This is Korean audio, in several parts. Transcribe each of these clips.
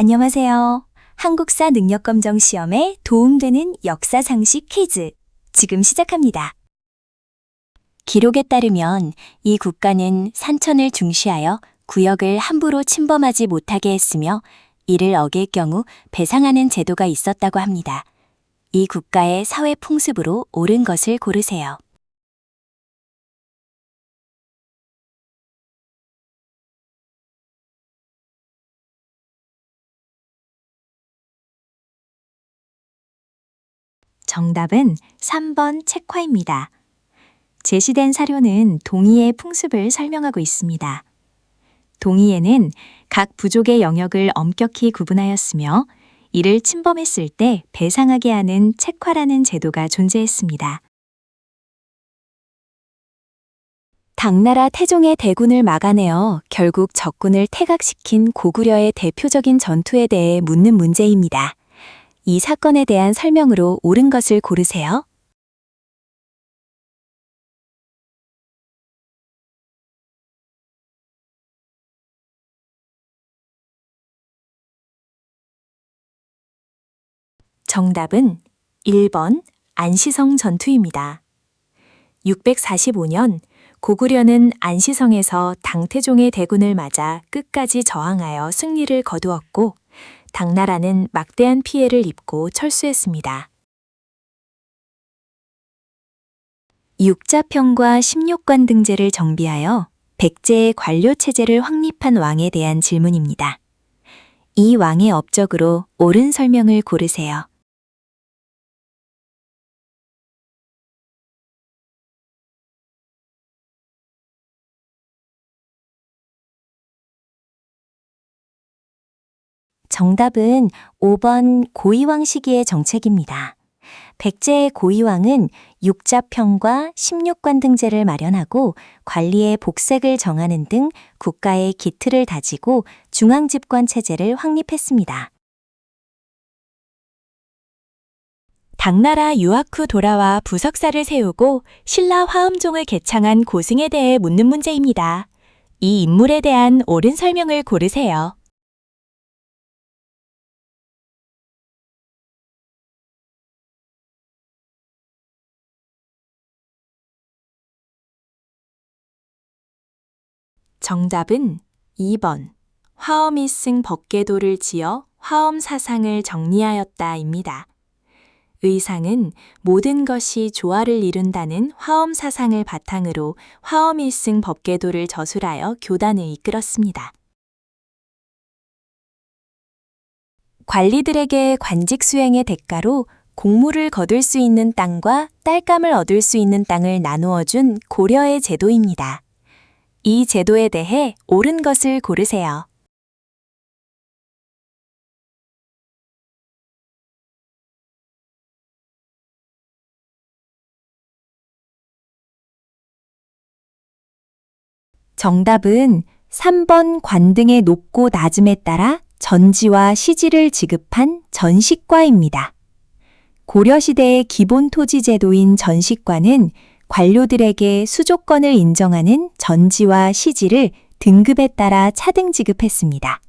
안녕하세요. 한국사 능력검정 시험에 도움되는 역사상식 퀴즈 지금 시작합니다. 기록에 따르면 이 국가는 산천을 중시하여 구역을 함부로 침범하지 못하게 했으며 이를 어길 경우 배상하는 제도가 있었다고 합니다. 이 국가의 사회 풍습으로 옳은 것을 고르세요. 정답은 3번 책화입니다. 제시된 사료는 동이의 풍습을 설명하고 있습니다. 동이에는 각 부족의 영역을 엄격히 구분하였으며 이를 침범했을 때 배상하게 하는 책화라는 제도가 존재했습니다. 당나라 태종의 대군을 막아내어 결국 적군을 퇴각시킨 고구려의 대표적인 전투에 대해 묻는 문제입니다. 이 사건에 대한 설명으로 옳은 것을 고르세요. 정답은 1번 안시성 전투입니다. 645년 고구려는 안시성에서 당태종의 대군을 맞아 끝까지 저항하여 승리를 거두었고 당나라는 막대한 피해를 입고 철수했습니다. 육자평과 십육관 등제를 정비하여 백제의 관료체제를 확립한 왕에 대한 질문입니다. 이 왕의 업적으로 옳은 설명을 고르세요. 정답은 5번 고이왕 시기의 정책입니다. 백제의 고이왕은 육자평과 십육관 등제를 마련하고 관리의 복색을 정하는 등 국가의 기틀을 다지고 중앙집권 체제를 확립했습니다. 당나라 유학 후 돌아와 부석사를 세우고 신라 화엄종을 개창한 고승에 대해 묻는 문제입니다. 이 인물에 대한 옳은 설명을 고르세요. 정답은 2번 화엄이승 법계도를 지어 화엄 사상을 정리하였다입니다. 의상은 모든 것이 조화를 이룬다는 화엄 사상을 바탕으로 화엄일승 법계도를 저술하여 교단을 이끌었습니다. 관리들에게 관직 수행의 대가로 공물을 거둘 수 있는 땅과 딸감을 얻을 수 있는 땅을 나누어 준 고려의 제도입니다. 이 제도에 대해 옳은 것을 고르세요. 정답은 3번 관등의 높고 낮음에 따라 전지와 시지를 지급한 전식과입니다. 고려시대의 기본 토지 제도인 전식과는 관료들에게 수조권을 인정하는 전지와 시지를 등급에 따라 차등 지급했습니다.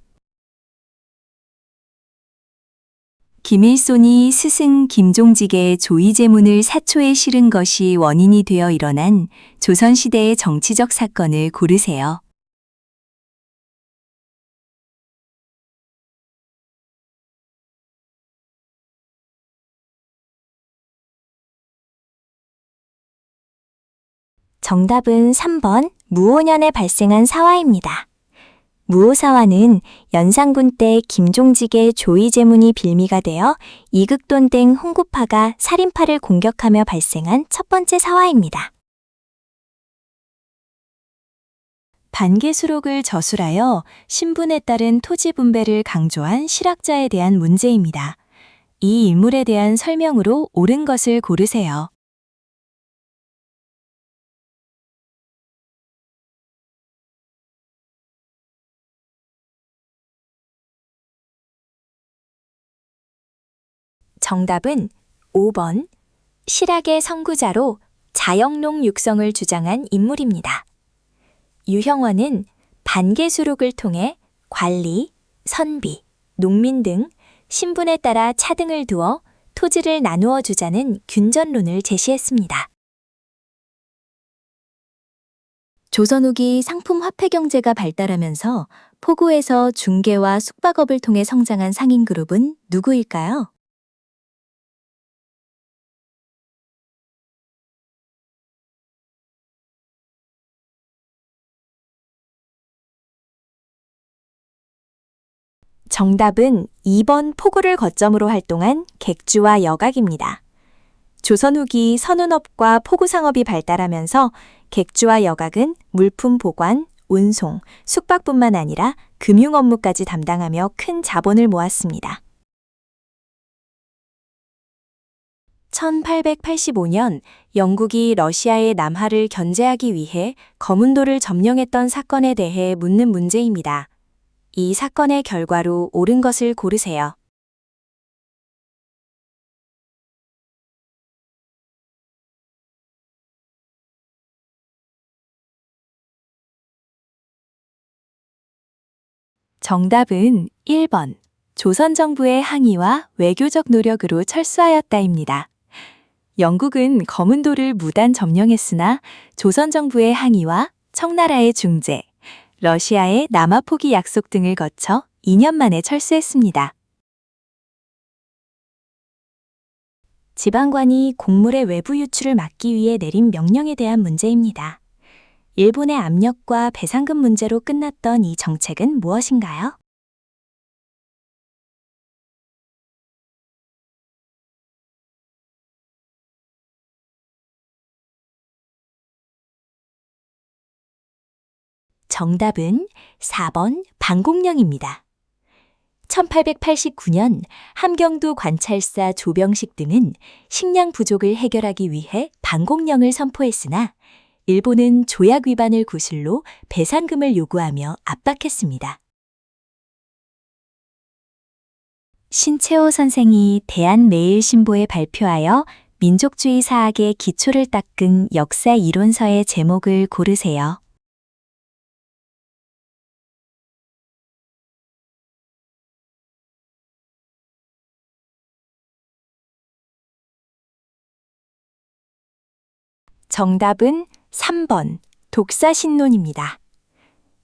김일손이 스승 김종직의 조의제문을 사초에 실은 것이 원인이 되어 일어난 조선시대의 정치적 사건을 고르세요. 정답은 3번 무오년에 발생한 사화입니다. 무오사화는 연산군 때 김종직의 조의제문이 빌미가 되어 이극돈 등 홍구파가 살인파를 공격하며 발생한 첫 번째 사화입니다. 반계수록을 저술하여 신분에 따른 토지 분배를 강조한 실학자에 대한 문제입니다. 이 인물에 대한 설명으로 옳은 것을 고르세요. 정답은 5번 실학의 선구자로 자영농 육성을 주장한 인물입니다. 유형원은 반계수록을 통해 관리, 선비, 농민 등 신분에 따라 차등을 두어 토지를 나누어 주자는 균전론을 제시했습니다. 조선 후기 상품 화폐 경제가 발달하면서 포구에서 중개와 숙박업을 통해 성장한 상인 그룹은 누구일까요? 정답은 2번 포구를 거점으로 활동한 객주와 여각입니다. 조선 후기 선운업과 포구상업이 발달하면서 객주와 여각은 물품 보관, 운송, 숙박뿐만 아니라 금융 업무까지 담당하며 큰 자본을 모았습니다. 1885년 영국이 러시아의 남하를 견제하기 위해 거문도를 점령했던 사건에 대해 묻는 문제입니다. 이 사건의 결과로 옳은 것을 고르세요. 정답은 1번. 조선 정부의 항의와 외교적 노력으로 철수하였다입니다. 영국은 거문도를 무단 점령했으나 조선 정부의 항의와 청나라의 중재, 러시아의 남하 포기 약속 등을 거쳐 2년 만에 철수했습니다. 지방관이 곡물의 외부 유출을 막기 위해 내린 명령에 대한 문제입니다. 일본의 압력과 배상금 문제로 끝났던 이 정책은 무엇인가요? 정답은 4번 방공령입니다. 1889년 함경도 관찰사 조병식 등은 식량 부족을 해결하기 위해 방공령을 선포했으나 일본은 조약 위반을 구실로 배상금을 요구하며 압박했습니다. 신채호 선생이 대한매일신보에 발표하여 민족주의 사학의 기초를 닦은 역사 이론서의 제목을 고르세요. 정답은 3번 독사신론입니다.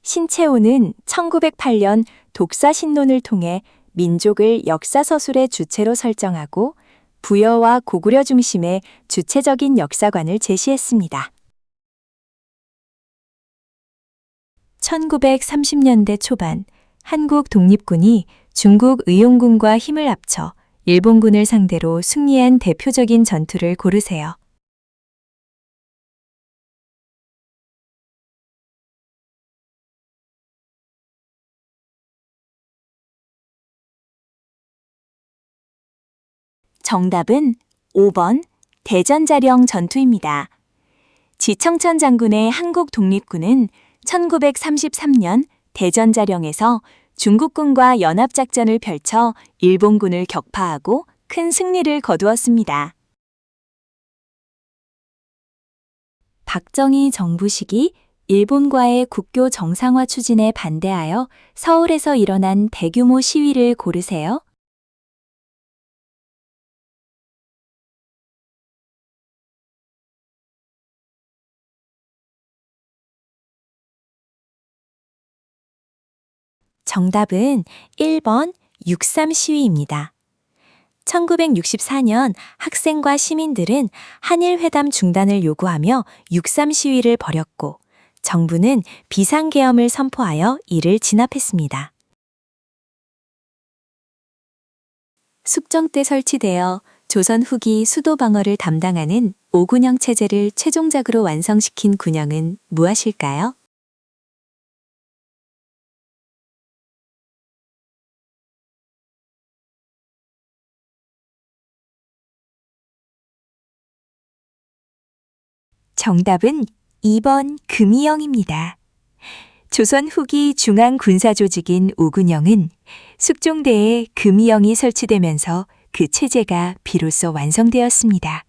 신채호는 1908년 독사신론을 통해 민족을 역사서술의 주체로 설정하고 부여와 고구려 중심의 주체적인 역사관을 제시했습니다. 1930년대 초반 한국 독립군이 중국 의용군과 힘을 합쳐 일본군을 상대로 승리한 대표적인 전투를 고르세요. 정답은 5번 대전자령 전투입니다. 지청천 장군의 한국 독립군은 1933년 대전자령에서 중국군과 연합작전을 펼쳐 일본군을 격파하고 큰 승리를 거두었습니다. 박정희 정부 시기 일본과의 국교 정상화 추진에 반대하여 서울에서 일어난 대규모 시위를 고르세요. 정답은 1번 6.3 시위입니다. 1964년 학생과 시민들은 한일 회담 중단을 요구하며 6.3 시위를 벌였고 정부는 비상계엄을 선포하여 이를 진압했습니다. 숙정 때 설치되어 조선 후기 수도 방어를 담당하는 5군영 체제를 최종적으로 완성시킨 군영은 무엇일까요? 정답은 2번 금이영입니다. 조선 후기 중앙 군사 조직인 5군영은 숙종대에 금이영이 설치되면서 그 체제가 비로소 완성되었습니다.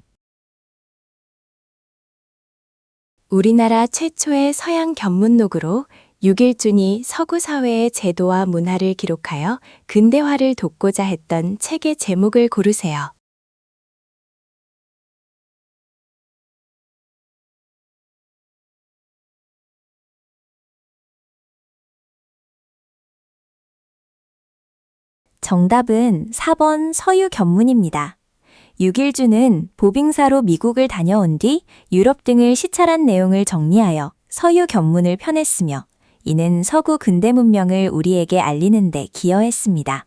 우리나라 최초의 서양 견문록으로 육일준이 서구 사회의 제도와 문화를 기록하여 근대화를 돕고자 했던 책의 제목을 고르세요. 정답은 4번 서유견문입니다. 육일주는 보빙사로 미국을 다녀온 뒤 유럽 등을 시찰한 내용을 정리하여 서유견문을 펴냈으며 이는 서구 근대 문명을 우리에게 알리는 데 기여했습니다.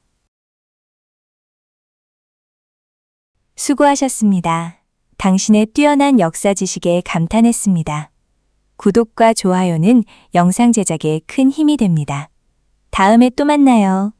수고하셨습니다. 당신의 뛰어난 역사 지식에 감탄했습니다. 구독과 좋아요는 영상 제작에 큰 힘이 됩니다. 다음에 또 만나요.